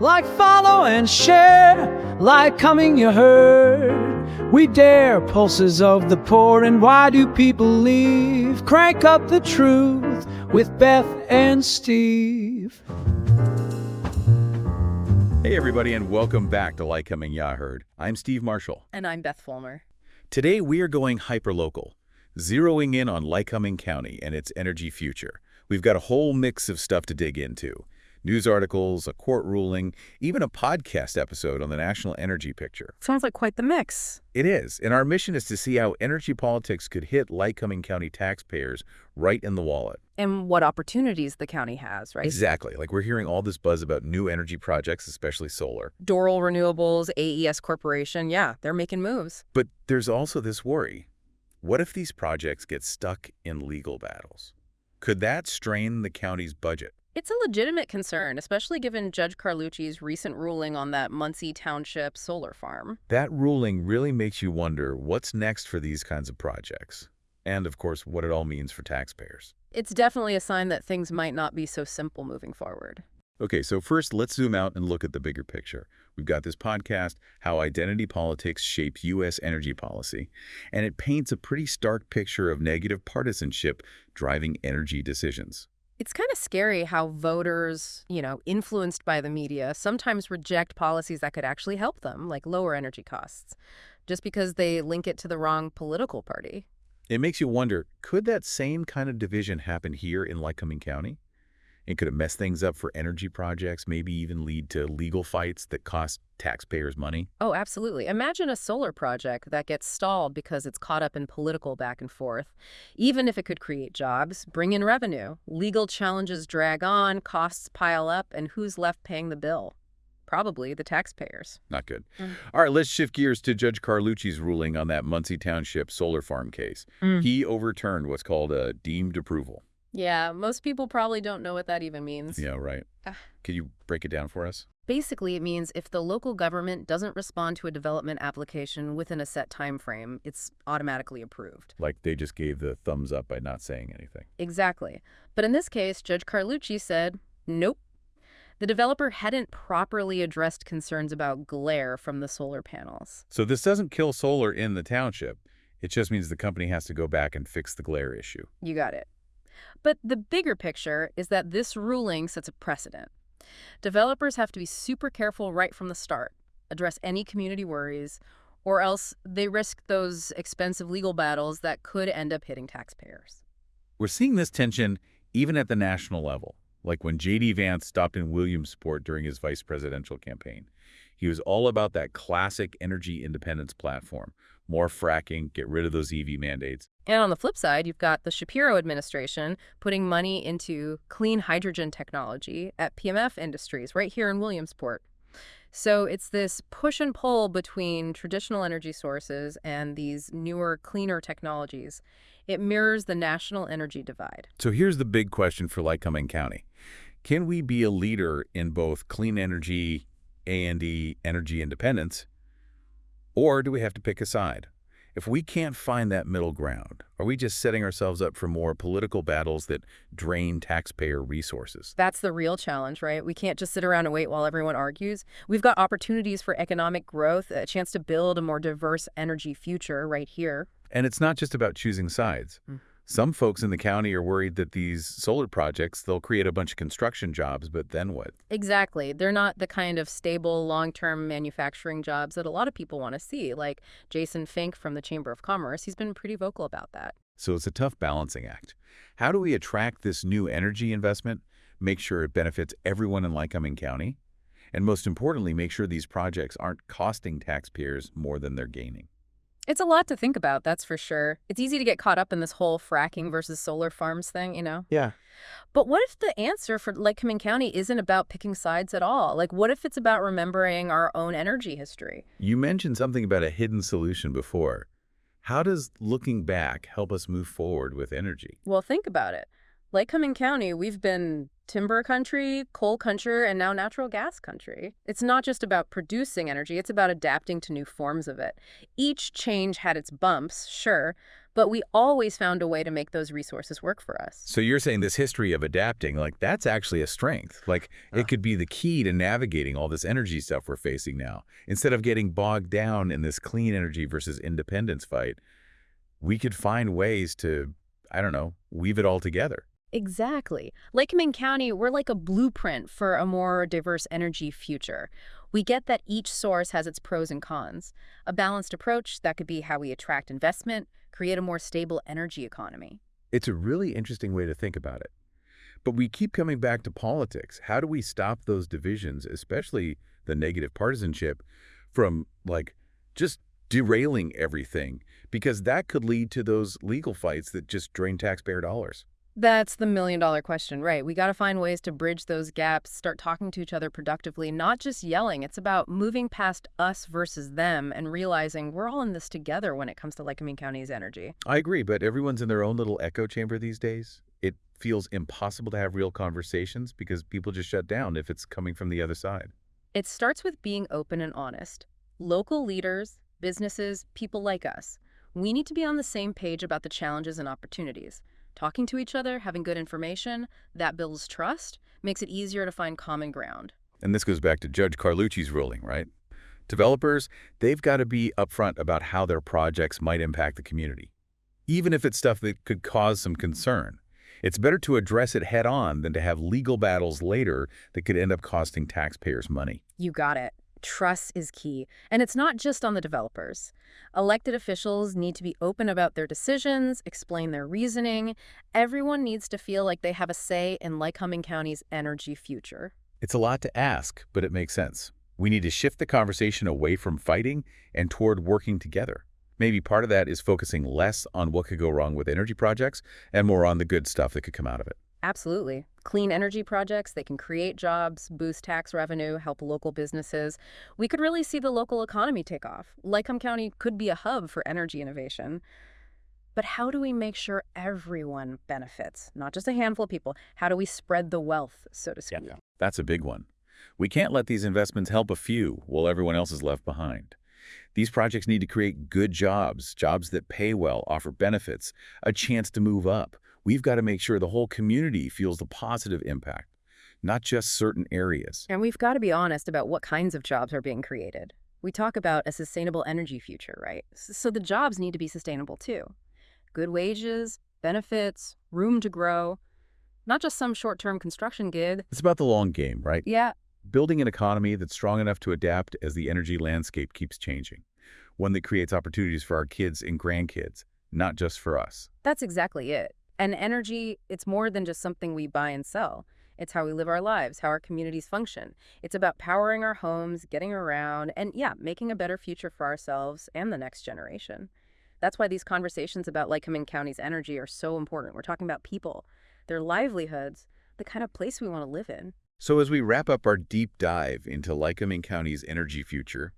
Like, follow, and share. Lycoming, you heard. We dare pulses of the poor, and why do people leave? Crank up the truth with Beth and Steve. Hey everybody, and welcome back to Lycoming Ya Heard. I'm Steve Marshall. And I'm Beth Fulmer. Today we are going hyperlocal, zeroing in on Lycoming County and its energy future. We've got a whole mix of stuff to dig into. News articles, a court ruling, even a podcast episode on the national energy picture. Sounds like quite the mix. It is, and our mission is to see how energy politics could hit Lycoming County taxpayers right in the wallet. And what opportunities the county has, right? Exactly. Like, we're hearing all this buzz about new energy projects, especially solar. Doral Renewables, AES Corporation, yeah, they're making moves. But there's also this worry. What if these projects get stuck in legal battles? Could that strain the county's budget? It's a legitimate concern, especially given Judge Carlucci's recent ruling on that Muncie Township solar farm. That ruling really makes you wonder what's next for these kinds of projects. And, of course, what it all means for taxpayers. It's definitely a sign that things might not be so simple moving forward. Okay, so first, let's zoom out and look at the bigger picture. We've got this podcast, How Identity Politics Shape U.S. Energy Policy, and it paints a pretty stark picture of negative partisanship driving energy decisions. It's kind of scary how voters, influenced by the media, sometimes reject policies that could actually help them, like lower energy costs, just because they link it to the wrong political party. It makes you wonder, could that same kind of division happen here in Lycoming County? And could it mess things up for energy projects, maybe even lead to legal fights that cost taxpayers money? Oh, absolutely. Imagine a solar project that gets stalled because it's caught up in political back and forth. Even if it could create jobs, bring in revenue, legal challenges drag on, costs pile up, and who's left paying the bill? Probably the taxpayers. Not good. All right, let's shift gears to Judge Carlucci's ruling on that Muncie Township solar farm case. He overturned what's called a deemed approval. Yeah, most people probably don't know what that even means. Yeah, right. Could you break it down for us? Basically, it means if the local government doesn't respond to a development application within a set time frame, it's automatically approved. Like they just gave the thumbs up by not saying anything. Exactly. But in this case, Judge Carlucci said, nope. The developer hadn't properly addressed concerns about glare from the solar panels. So this doesn't kill solar in the township. It just means the company has to go back and fix the glare issue. You got it. But the bigger picture is that this ruling sets a precedent. Developers have to be super careful right from the start, address any community worries, or else they risk those expensive legal battles that could end up hitting taxpayers. We're seeing this tension even at the national level, like when J.D. Vance stopped in Williamsport during his vice presidential campaign. He was all about that classic energy independence platform. More fracking, get rid of those EV mandates. And on the flip side, you've got the Shapiro administration putting money into clean hydrogen technology at PMF Industries right here in Williamsport. So it's this push and pull between traditional energy sources and these newer, cleaner technologies. It mirrors the national energy divide. So here's the big question for Lycoming County. Can we be a leader in both clean energy, A&E, energy independence, or do we have to pick a side? If we can't find that middle ground, are we just setting ourselves up for more political battles that drain taxpayer resources? That's the real challenge, right? We can't just sit around and wait while everyone argues. We've got opportunities for economic growth, a chance to build a more diverse energy future right here. And it's not just about choosing sides. Some folks in the county are worried that these solar projects, they'll create a bunch of construction jobs, but then what? Exactly. They're not the kind of stable, long-term manufacturing jobs that a lot of people want to see, like Jason Fink from the Chamber of Commerce. He's been pretty vocal about that. So it's a tough balancing act. How do we attract this new energy investment, make sure it benefits everyone in Lycoming County, and most importantly, make sure these projects aren't costing taxpayers more than they're gaining? It's a lot to think about, that's for sure. It's easy to get caught up in this whole fracking versus solar farms thing, Yeah. But what if the answer for Lycoming County isn't about picking sides at all? Like, what if it's about remembering our own energy history? You mentioned something about a hidden solution before. How does looking back help us move forward with energy? Well, think about it. Lycoming County, we've been timber country, coal country, and now natural gas country. It's not just about producing energy, it's about adapting to new forms of it. Each change had its bumps, sure, but we always found a way to make those resources work for us. So you're saying this history of adapting, like that's actually a strength. Like it could be the key to navigating all this energy stuff we're facing now. Instead of getting bogged down in this clean energy versus independence fight, we could find ways to, I don't know, weave it all together. Exactly. Lycoming County, we're like a blueprint for a more diverse energy future. We get that each source has its pros and cons. A balanced approach, that could be how we attract investment, create a more stable energy economy. It's a really interesting way to think about it. But we keep coming back to politics. How do we stop those divisions, especially the negative partisanship, from like just derailing everything? Because that could lead to those legal fights that just drain taxpayer dollars. That's the million-dollar question, right? We got to find ways to bridge those gaps, start talking to each other productively, not just yelling. It's about moving past us versus them and realizing we're all in this together when it comes to Lycoming County's energy. I agree, but everyone's in their own little echo chamber these days. It feels impossible to have real conversations because people just shut down if it's coming from the other side. It starts with being open and honest. Local leaders, businesses, people like us, we need to be on the same page about the challenges and opportunities. Talking to each other, having good information, that builds trust, makes it easier to find common ground. And this goes back to Judge Carlucci's ruling, right? Developers, they've got to be upfront about how their projects might impact the community, even if it's stuff that could cause some concern. It's better to address it head on than to have legal battles later that could end up costing taxpayers money. You got it. Trust is key. And it's not just on the developers. Elected officials need to be open about their decisions, explain their reasoning. Everyone needs to feel like they have a say in Lycoming County's energy future. It's a lot to ask, but it makes sense. We need to shift the conversation away from fighting and toward working together. Maybe part of that is focusing less on what could go wrong with energy projects and more on the good stuff that could come out of it. Absolutely. Clean energy projects, they can create jobs, boost tax revenue, help local businesses. We could really see the local economy take off. Lycoming County could be a hub for energy innovation. But how do we make sure everyone benefits? Not just a handful of people. How do we spread the wealth, so to speak? Yeah, that's a big one. We can't let these investments help a few while everyone else is left behind. These projects need to create good jobs, jobs that pay well, offer benefits, a chance to move up. We've got to make sure the whole community feels the positive impact, not just certain areas. And we've got to be honest about what kinds of jobs are being created. We talk about a sustainable energy future, right? So the jobs need to be sustainable too. Good wages, benefits, room to grow, not just some short-term construction gig. It's about the long game, right? Yeah. Building an economy that's strong enough to adapt as the energy landscape keeps changing. One that creates opportunities for our kids and grandkids, not just for us. That's exactly it. And energy, it's more than just something we buy and sell. It's how we live our lives, how our communities function. It's about powering our homes, getting around, and yeah, making a better future for ourselves and the next generation. That's why these conversations about Lycoming County's energy are so important. We're talking about people, their livelihoods, the kind of place we want to live in. So as we wrap up our deep dive into Lycoming County's energy future,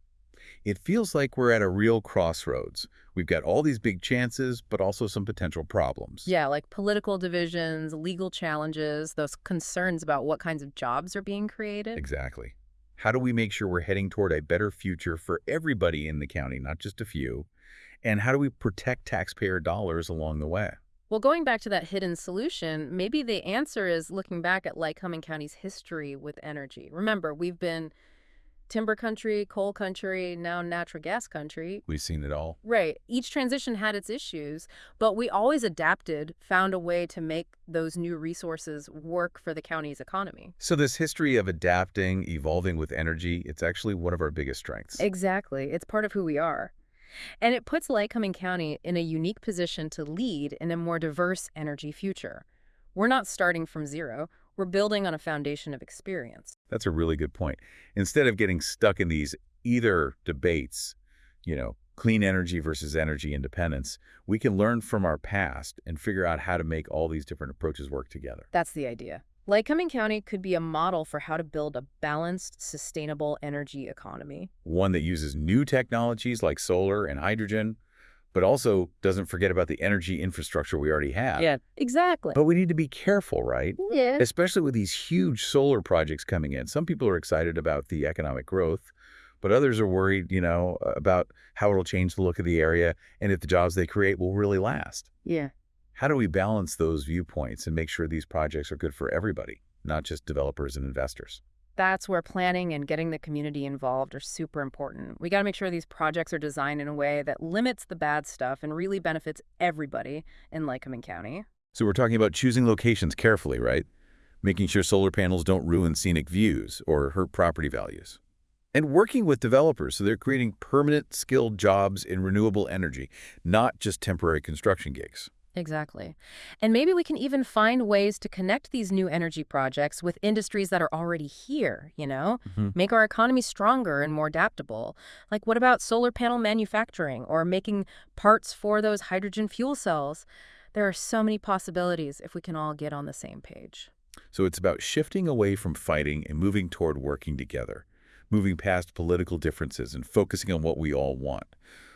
it feels like we're at a real crossroads. We've got all these big chances, but also some potential problems. Yeah, like political divisions, legal challenges, those concerns about what kinds of jobs are being created. Exactly. How do we make sure we're heading toward a better future for everybody in the county, not just a few? And how do we protect taxpayer dollars along the way? Well, going back to that hidden solution, maybe the answer is looking back at Lycoming County's history with energy. Remember, we've been timber country, coal country, now natural gas country. We've seen it all. Right. Each transition had its issues, but we always adapted, found a way to make those new resources work for the county's economy. So this history of adapting, evolving with energy, it's actually one of our biggest strengths. Exactly. It's part of who we are. And it puts Lycoming County in a unique position to lead in a more diverse energy future. We're not starting from zero. We're building on a foundation of experience. That's a really good point. Instead of getting stuck in these either debates, clean energy versus energy independence, we can learn from our past and figure out how to make all these different approaches work together. That's the idea. Lycoming County could be a model for how to build a balanced, sustainable energy economy. One that uses new technologies like solar and hydrogen, but also doesn't forget about the energy infrastructure we already have. Yeah, exactly. But we need to be careful, right? Yeah. Especially with these huge solar projects coming in. Some people are excited about the economic growth, But others are worried, about how it'll change the look of the area and if the jobs they create will really last. Yeah. How do we balance those viewpoints and make sure these projects are good for everybody, not just developers and investors? That's where planning and getting the community involved are super important. We got to make sure these projects are designed in a way that limits the bad stuff and really benefits everybody in Lycoming County. So we're talking about choosing locations carefully, right? Making sure solar panels don't ruin scenic views or hurt property values. And working with developers so they're creating permanent, skilled jobs in renewable energy, not just temporary construction gigs. Exactly. And maybe we can even find ways to connect these new energy projects with industries that are already here, Make our economy stronger and more adaptable. Like, what about solar panel manufacturing or making parts for those hydrogen fuel cells? There are so many possibilities if we can all get on the same page. So it's about shifting away from fighting and moving toward working together, moving past political differences and focusing on what we all want.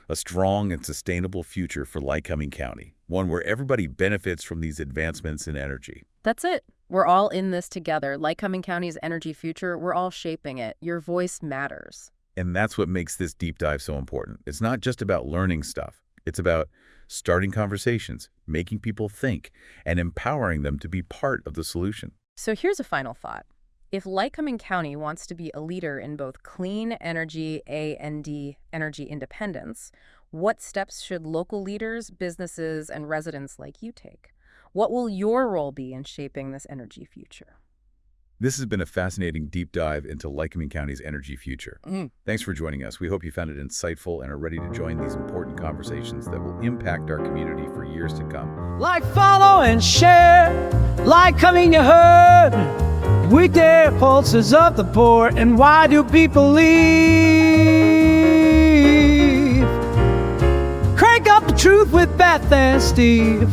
A strong and sustainable future for Lycoming County, one where everybody benefits from these advancements in energy. That's it. We're all in this together. Lycoming County's energy future, we're all shaping it. Your voice matters. And that's what makes this deep dive so important. It's not just about learning stuff. It's about starting conversations, making people think, and empowering them to be part of the solution. So here's a final thought. If Lycoming County wants to be a leader in both clean energy and energy independence, what steps should local leaders, businesses, and residents like you take? What will your role be in shaping this energy future? This has been a fascinating deep dive into Lycoming County's energy future. Thanks for joining us. We hope you found it insightful and are ready to join these important conversations that will impact our community for years to come. Like, follow, and share. Lycoming, you heard. We dare pulses of the poor, and why do people leave? Crank up the truth with Beth and Steve.